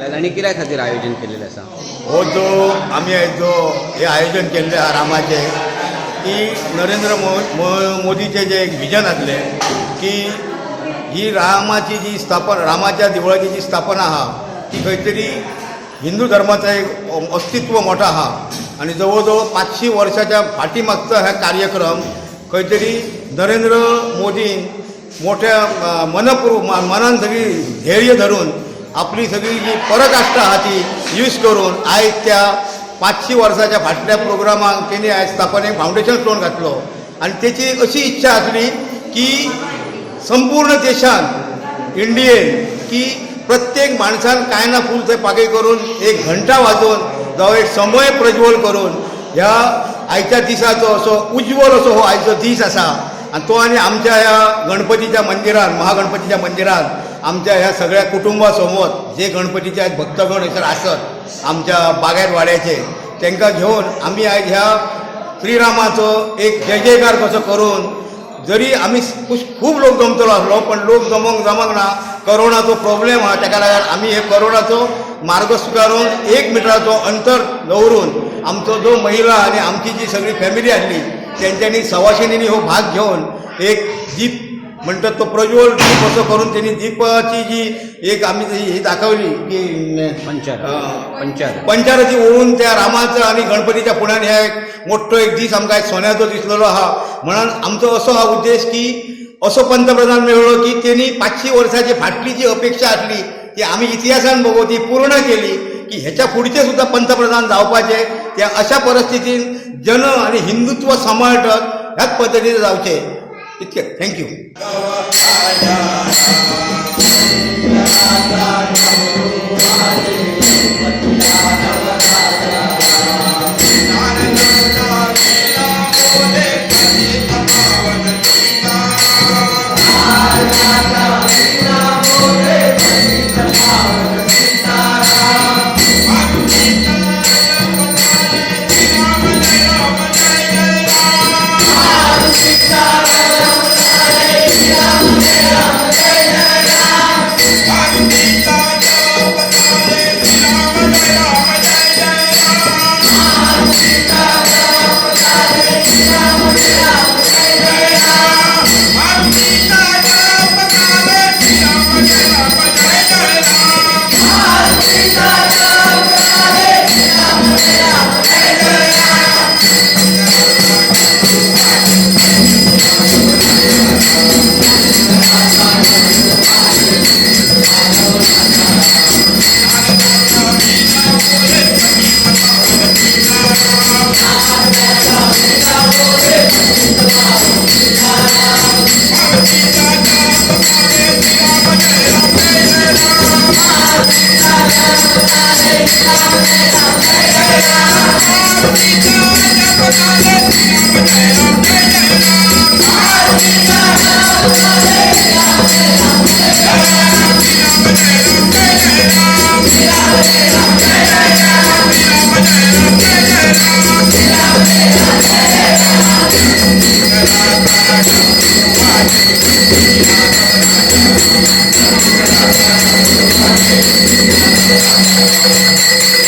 करतात आनी कित्या खातीर आयोजन केलेलें आसा? हो जो आम्ही जो हे आयोजन केल्लें आहा रामाचे की नरेंद्र मोदीचे जे एक विजन आसले की ही रामाची जी स्थापना रामाच्या देवळाची जी स्थापना आहा ती खंय तरी हिंदू धर्माचा एक अस्तित्व मोठा आहा आणि जवळजवळ 500 वर्षाच्या फाटीमागचा हा कार्यक्रम खंय तरी नरेंद्र मोदीन मोठ्या मनान सगळी ध्येय धरून आपली सगळी जी पराकाष्ठा आहा ती यूज करून आयज त्या 500 वर्साच्या फाटल्या प्रोग्रामाक तेणी आयज स्थापनेक फावंडेशन स्टोन घातलो आणि त्याची अशी इच्छा आसली की संपूर्ण देशात इंडियेन की प्रत्येक माणसान कांय ना फूल थंय पागय करून एक घंटा वाजोवन जावं एक समय प्रज्वल करून ह्या आयच्या दिसाचो असो उज्वल असो हो आयचो दीस आसा आणि तो आनी आमच्या ह्या गणपतीच्या मंदिरान महागणपतीच्या मंदिरान आमच्या ह्या सगळ्या कुटुंबा समोर जे गणपतीचे आज भक्तगण हयसर आसत आमच्या बागायत वाड्याचे तांकां घेवन आमी आयज ह्या श्रीरामाचो एक जय जयकार कसो करून जरी आमी खूब लोक जमतलो आसलो पण लोक जमक ना कोरोनाचो प्रॉब्लेम आहा ताका लागून आमी हे कोरोनाचो मार्ग स्विकारून 1 मिटराचो अंतर दवरून आमचो जो महिला आणि आमची जी सगळी फॅमिली आसली तेंच्यांनी सवाशिणींनी हो भाग घेवन एक दीप म्हणटात तो प्रज्वल दीप असो करून त्यांनी दीपाची जी एक आमी ही दाखवली की पंचाराची ओळून त्या रामाचं आणि गणपतीच्या फुड्यान ह्या एक मोठो एक दीस आमकां एक सोन्याचो दिसलेलो आहा म्हणून आमचो असो हा उद्देश की असो पंतप्रधान मेळ्ळो की त्यांनी 500 वर्साची फाटली जी अपेक्षा आसली ती आमी इतिहासान बघून ती पूर्ण केली की ह्याच्या पुढचे सुद्धा पंतप्रधान जावपाचे त्या अशा परिस्थितीन जन आणि हिंदुत्व सांबाळटत ह्याच पद्धतीने जावचे इतके थँक्यू. Thank you.